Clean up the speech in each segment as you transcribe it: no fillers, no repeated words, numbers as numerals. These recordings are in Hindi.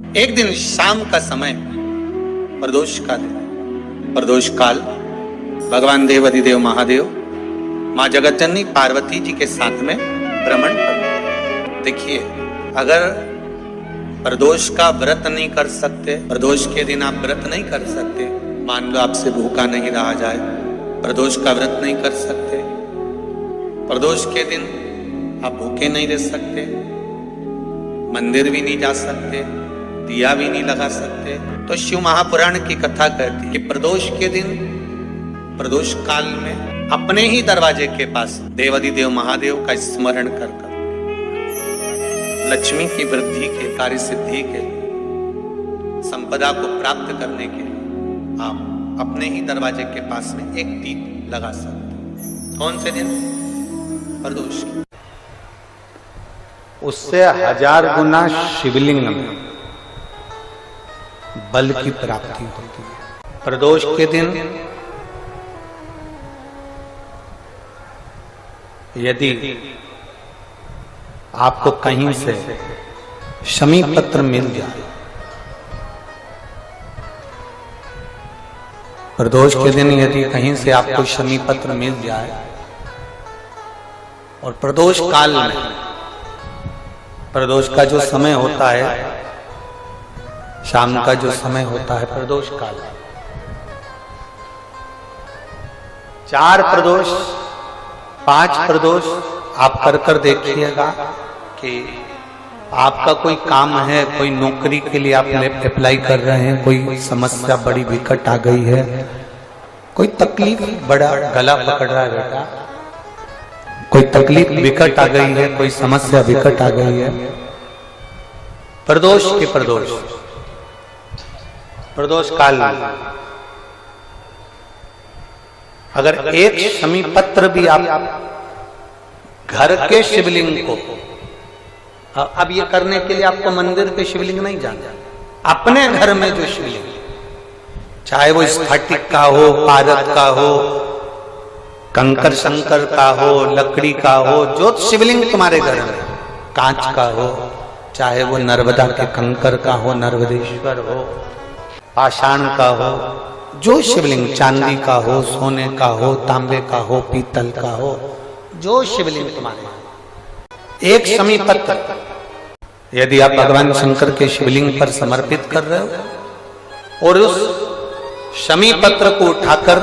एक दिन शाम का समय, प्रदोष का दिन, प्रदोष काल, भगवान देव अधिदेव महादेव माँ जगतजननी पार्वती जी के साथ में भ्रमण करते। देखिए, अगर प्रदोष का व्रत नहीं कर सकते, प्रदोष के दिन आप व्रत नहीं कर सकते, मान लो आपसे भूखा नहीं रहा जाए, प्रदोष का व्रत नहीं कर सकते, प्रदोष के दिन आप भूखे नहीं रह सकते, मंदिर भी नहीं जा सकते, दिया भी नहीं लगा सकते, तो शिव महापुराण की कथा कहती है कि प्रदोष के दिन, प्रदोष काल में अपने ही दरवाजे के पास देवाधिदेव महादेव का स्मरण कर लक्ष्मी की वृद्धि के, कार्य सिद्धि के, संपदा को प्राप्त करने के लिए आप अपने ही दरवाजे के पास में एक दीप लगा सकते। कौन से दिन? प्रदोष के। उससे 1000 गुना शिवलिंग में बल की प्राप्ति होती है। प्रदोष के दिन यदि आपको कहीं से शमी पत्र मिल जाए, प्रदोष के दिन यदि कहीं से आपको शमी पत्र मिल जाए और प्रदोष काल में, प्रदोष का जो समय होता है, शाम का जो समय होता है प्रदोष काल, 4 प्रदोष 5 प्रदोष आप कर देखिएगा कि आपका कोई काम है, कोई नौकरी के लिए आप अप्लाई कर रहे हैं, कोई समस्या बड़ी विकट आ गई है, कोई तकलीफ, बड़ा गला पकड़ रहा है बेटा, कोई तकलीफ विकट आ गई है, कोई समस्या विकट आ गई है, प्रदोष के प्रदोष काल में अगर एक शमी पत्र भी आप घर के शिवलिंग को, अब ये करने के लिए आपको मंदिर के शिवलिंग नहीं जाना, अपने घर में जो शिवलिंग, चाहे वो स्फटिक का हो, पारद का हो, कंकर शंकर का हो, लकड़ी का हो, जो शिवलिंग तुम्हारे घर में, कांच का हो, चाहे वो नर्मदा के कंकर का हो, नर्मदेश्वर हो, पाषाण का हो, जो शिवलिंग, चांदी का हो, सोने का हो, तांबे का हो, पीतल का हो, जो शिवलिंग तुम्हारे, एक शमी पत्र यदि आप भगवान शंकर के शिवलिंग पर समर्पित कर रहे हो और उस शमी पत्र को उठाकर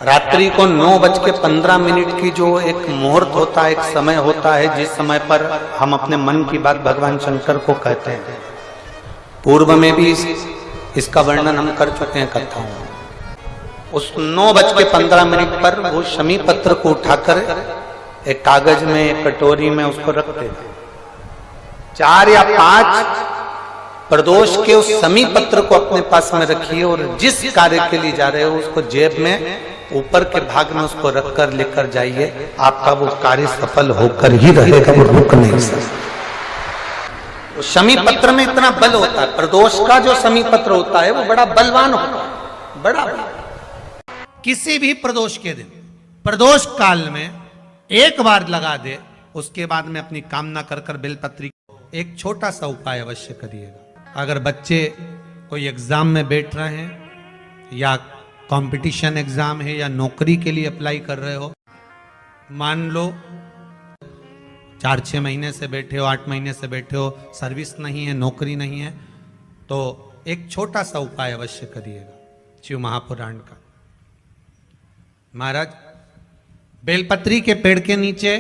रात्रि को 9:15 की जो एक मुहूर्त होता है, एक समय होता है, जिस समय पर हम अपने मन की बात भगवान शंकर को कहते हैं, पूर्व में भी इसका वर्णन हम कर चुके हैं कथाओं में। उस 9:15 पर वो शमी पत्र को उठाकर एक कागज में, एक कटोरी में उसको रखते थे। 4 या 5 प्रदोष के उस शमी पत्र को अपने पास में रखिए और जिस कार्य के लिए जा रहे हो उसको जेब में ऊपर के भाग में उसको रखकर लेकर जाइए, आपका वो कार्य सफल होकर ही रहेगा, वो रुक नहीं सकता। शमी पत्र में इतना बल होता है, प्रदोष का जो शमी पत्र होता है वो बड़ा बलवान होता है, बड़ा बल। किसी भी प्रदोष के दिन, प्रदोष काल में एक बार लगा दे, उसके बाद में अपनी कामना कर बेलपत्री, एक छोटा सा उपाय अवश्य करिएगा। अगर बच्चे कोई एग्जाम में बैठ रहे हैं या कंपटीशन एग्जाम है या नौकरी के लिए अप्लाई कर रहे हो, मान लो 4-6 महीने से बैठे हो, 8 महीने से बैठे हो, सर्विस नहीं है, नौकरी नहीं है, तो एक छोटा सा उपाय अवश्य करिएगा शिव महापुराण का। महाराज बेलपत्री के पेड़ के नीचे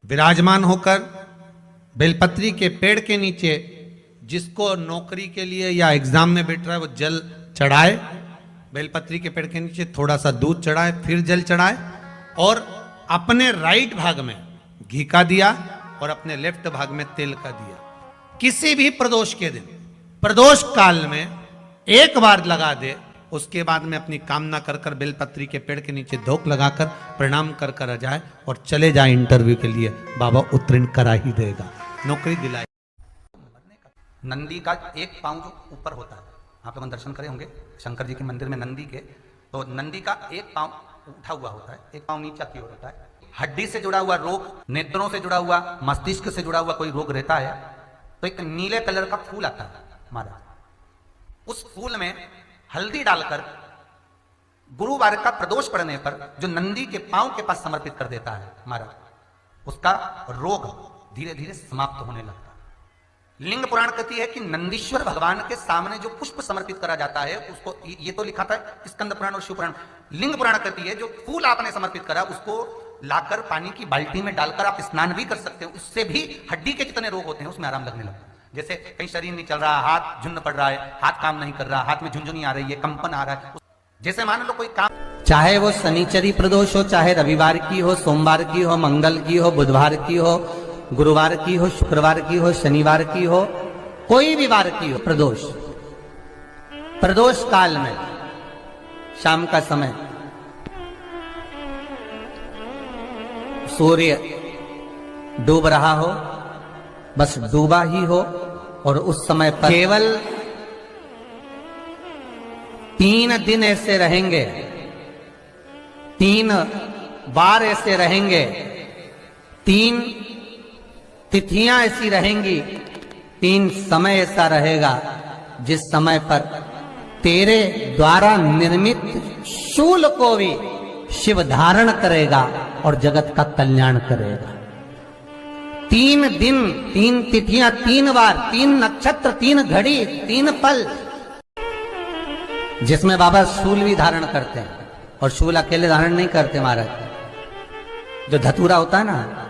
विराजमान होकर, बेलपत्री के पेड़ के नीचे जिसको नौकरी के लिए या एग्जाम में बैठ रहा है वो जल चढ़ाए, बेलपत्री के पेड़ के नीचे थोड़ा सा दूध चढ़ाए, फिर जल चढ़ाए और अपने राइट भाग में घी का दिया और अपने लेफ्ट भाग में तेल का दिया। किसी भी प्रदोष के दिन, प्रदोष काल में एक बार लगा दे, उसके बाद में अपनी कामना कर बेलपत्री के पेड़ के नीचे धोख लगाकर प्रणाम कर जाए और चले जाए इंटरव्यू के लिए, बाबा उत्तीर्ण करा ही देगा, नौकरी दिलाए। नंदी का एक पांव जो ऊपर होता है, आप लोग दर्शन करे होंगे शंकर जी के मंदिर में नंदी के, तो नंदी का एक पांव उठा हुआ होता है, एक पांव नीचे की ओर होता है, हड्डी से जुड़ा हुआ रोग, नेत्रों से जुड़ा हुआ, मस्तिष्क से जुड़ा हुआ कोई रोग रहता है तो एक नीले कलर का फूल आता है महाराज। उस फूल में हल्दी डालकर गुरुवार का प्रदोष पड़ने पर जो नंदी के पांव के पास समर्पित कर देता है महाराज, उसका रोग धीरे धीरे समाप्त होने लगता है। लिंग पुराण कहती है कि नंदीश्वर भगवान के सामने जो पुष्प समर्पित करा जाता है उसको, ये तो लिखा था स्कंद पुराण और शिव पुराण, लिंग पुराण कहती है जो फूल आपने समर्पित करा उसको लाकर पानी की बाल्टी में डालकर आप स्नान भी कर सकते हो, उससे भी हड्डी के जितने रोग होते हैं उसमें आराम लगने लगता है। जैसे कहीं शरीर नहीं चल रहा, हाथ झुन्न पड़ रहा है, हाथ काम नहीं कर रहा, हाथ में झुंझुनी आ रही है, कंपन आ रहा है, जैसे मान लो कोई काम, चाहे वो शनिचरी प्रदोष हो, चाहे रविवार की हो, सोमवार की हो, मंगल की हो, बुधवार की हो, गुरुवार की हो, शुक्रवार की हो, शनिवार की हो, कोई भी वार की हो, प्रदोष काल में शाम का समय सूर्य डूब रहा हो, बस डूबा ही हो, और उस समय पर केवल 3 दिन ऐसे रहेंगे, 3 बार ऐसे रहेंगे, 3 तिथियां ऐसी रहेंगी, 3 समय ऐसा रहेगा जिस समय पर तेरे द्वारा निर्मित शूल को भी शिव धारण करेगा और जगत का कल्याण करेगा। 3 दिन, 3 तिथियां, 3 बार, 3 नक्षत्र, 3 घड़ी, 3 पल, जिसमें बाबा शूल भी धारण करते हैं। और शूल अकेले धारण नहीं करते महाराज, जो धतूरा होता है ना,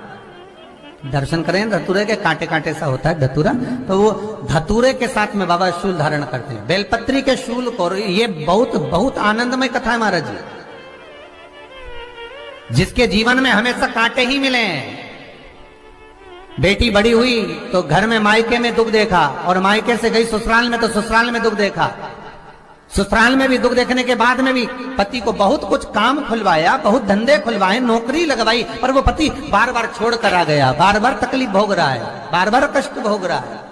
दर्शन करें धतूरे के, कांटे कांटे सा होता है धतूरा, तो वो धतूरे के साथ में बाबा शूल धारण करते हैं। बेलपत्री के शूल को, ये बहुत बहुत आनंदमय कथा है महाराज जी, जिसके जीवन में हमेशा कांटे ही मिले हैं। बेटी बड़ी हुई तो घर में मायके में दुख देखा, और मायके से गई ससुराल में तो ससुराल में दुख देखा, ससुराल में भी दुख देखने के बाद में भी पति को बहुत कुछ काम खुलवाया, बहुत धंधे खुलवाए, नौकरी लगवाई, पर वो पति बार बार छोड़ कर आ गया, बार बार तकलीफ भोग रहा है, बार बार कष्ट भोग रहा है।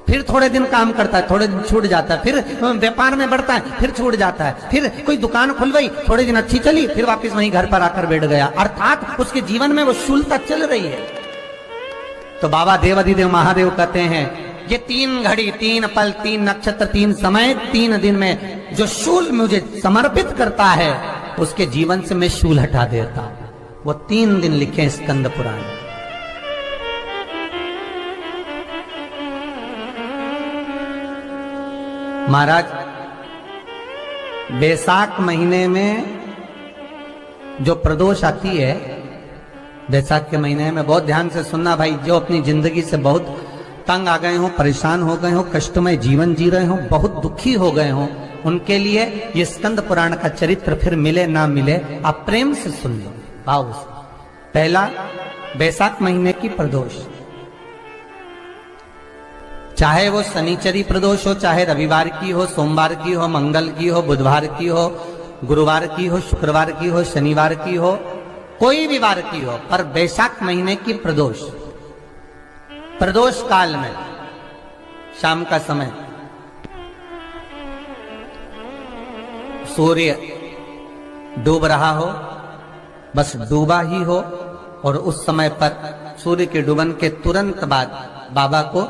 फिर थोड़े दिन काम करता है, थोड़े दिन छूट जाता है, फिर व्यापार में बढ़ता है, फिर छूट जाता है, फिर कोई दुकान खुलवाई, थोड़े दिन अच्छी चली, फिर वापस वहीं घर पर आकर बैठ गया, अर्थात उसके जीवन में वो शूलता चल रही है। तो बाबा देवाधिदेव महादेव कहते हैं ये 3 घड़ी, 3 पल, 3 नक्षत्र, 3 समय, 3 दिन में जो शूल मुझे समर्पित करता है उसके जीवन से मैं शूल हटा देता हूं। वो 3 दिन लिखे स्कंद पुराण। महाराज बैसाख महीने में जो प्रदोष आती है, बैसाख के महीने में बहुत ध्यान से सुनना भाई, जो अपनी जिंदगी से बहुत तंग आ गए हो, परेशान हो गए हो, कष्टमय जीवन जी रहे हो, बहुत दुखी हो गए हो, उनके लिए ये स्कंद पुराण का चरित्र फिर मिले ना मिले, आप प्रेम से सुन लो भाव से। पहला, बैसाख महीने की प्रदोष, चाहे वो शनिचरी प्रदोष हो, चाहे रविवार की हो, सोमवार की हो, मंगल की हो, बुधवार की हो, गुरुवार की हो, शुक्रवार की हो, शनिवार की हो, कोई भी वार की हो, पर बैसाख महीने की प्रदोष, प्रदोष काल में शाम का समय सूर्य डूब रहा हो, बस डूबा ही हो, और उस समय पर सूर्य के डूबन के तुरंत बाद बाबा को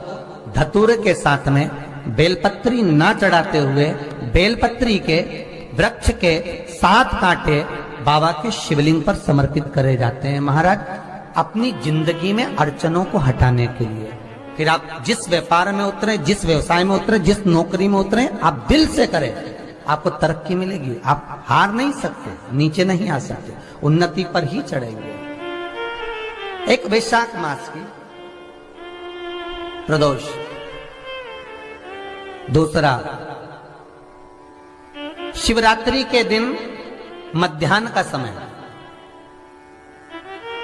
धतूरे के साथ में बेलपत्री ना चढ़ाते हुए बेलपत्री के वृक्ष के 7 कांटे बाबा के शिवलिंग पर समर्पित करे जाते हैं महाराज, अपनी जिंदगी में अड़चनों को हटाने के लिए। फिर आप जिस व्यापार में उतरे, जिस व्यवसाय में उतरे, जिस नौकरी में उतरे, आप दिल से करें, आपको तरक्की मिलेगी। आप हार नहीं सकते, नीचे नहीं आ सकते, उन्नति पर ही चढ़ेंगे। एक वैशाख मास की प्रदोष, दूसरा शिवरात्रि के दिन मध्याह्न का समय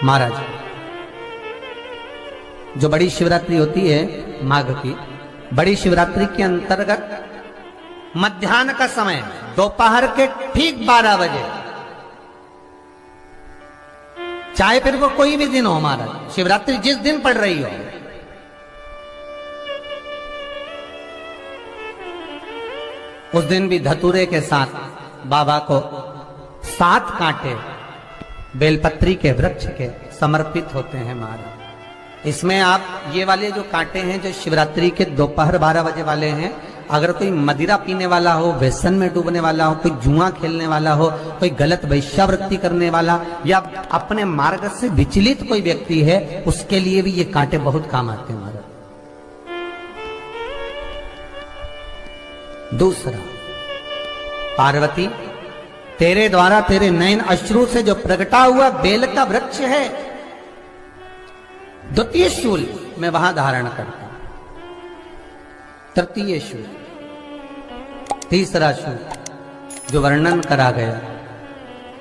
महाराज, जो बड़ी शिवरात्रि होती है माघ की, बड़ी शिवरात्रि के अंतर्गत मध्याह्न का समय, दोपहर के ठीक 12 बजे, चाहे फिर वो कोई भी दिन हो महाराज, शिवरात्रि जिस दिन पड़ रही हो, उस दिन भी धतूरे के साथ बाबा को 7 कांटे बेलपत्री के वृक्ष के समर्पित होते हैं महाराज। इसमें आप ये वाले जो कांटे हैं जो शिवरात्रि के दोपहर 12 बजे वाले हैं, अगर कोई मदिरा पीने वाला हो, व्यसन में डूबने वाला हो, कोई जुआ खेलने वाला हो, कोई गलत वैश्यावृत्ति करने वाला या अपने मार्ग से विचलित कोई व्यक्ति है, उसके लिए भी ये कांटे बहुत काम आते हैं महाराज। दूसरा, पार्वती तेरे द्वारा तेरे नयन अश्रु से जो प्रगटा हुआ बेल का वृक्ष है, द्वितीय शूल मैं वहां धारण करता हूं, तृतीय शूल, तीसरा शूल जो वर्णन करा गया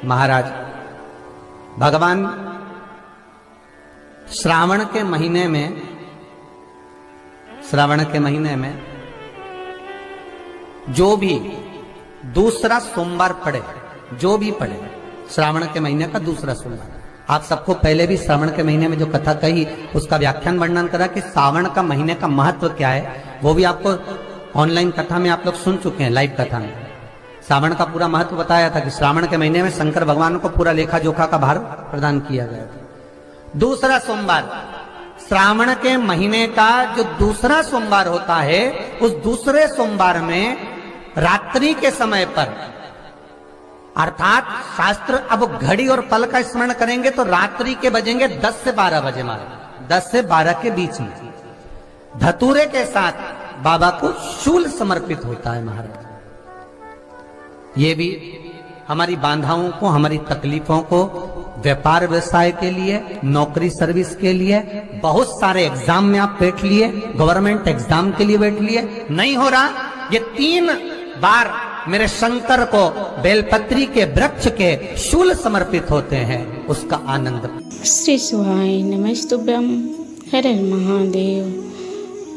महाराज। भगवान श्रावण के महीने में जो भी दूसरा सोमवार पड़े, जो भी पड़े श्रावण के महीने का दूसरा सोमवार, आप सबको पहले भी श्रावण के महीने में जो कथा कही उसका व्याख्यान वर्णन करा कि श्रावण का महीने का महत्व क्या है, वो भी आपको ऑनलाइन कथा में आप लोग सुन चुके हैं, लाइव कथा में श्रावण का पूरा महत्व बताया था कि श्रावण के महीने में शंकर भगवान को पूरा लेखा जोखा का भार प्रदान किया गया था। दूसरा सोमवार, श्रावण के महीने का जो दूसरा सोमवार होता है, उस दूसरे सोमवार में रात्रि के समय पर, अर्थात शास्त्र अब घड़ी और पल का स्मरण करेंगे तो रात्रि के बजेंगे 10 से 12 बजे महाराज, 10 से 12 के बीच में धतूरे के साथ बाबा को शूल समर्पित होता है महाराज। ये भी हमारी बाधाओं को, हमारी तकलीफों को, व्यापार व्यवसाय के लिए, नौकरी सर्विस के लिए, बहुत सारे एग्जाम में आप बैठ लिए, गवर्नमेंट एग्जाम के लिए बैठ लिए, नहीं हो रहा, ये 3 बार मेरे शंकर को बेलपत्री के वृक्ष के शूल समर्पित होते हैं, उसका आनंद। श्री शिवाय नमस्तुभ्यं, हर हर महादेव।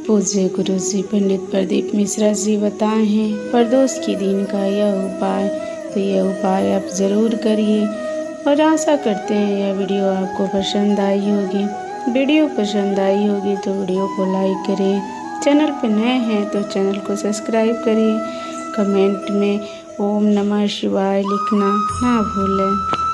पूज्य गुरु जी पंडित प्रदीप मिश्रा जी बताए हैं प्रदोष के दिन का यह उपाय, तो यह उपाय आप ज़रूर करिए और आशा करते हैं यह वीडियो आपको पसंद आई होगी। वीडियो पसंद आई होगी तो वीडियो को लाइक करिए, चैनल पर नए हैं तो चैनल को सब्सक्राइब करिए, कमेंट में ओम नमः शिवाय लिखना ना भूलें।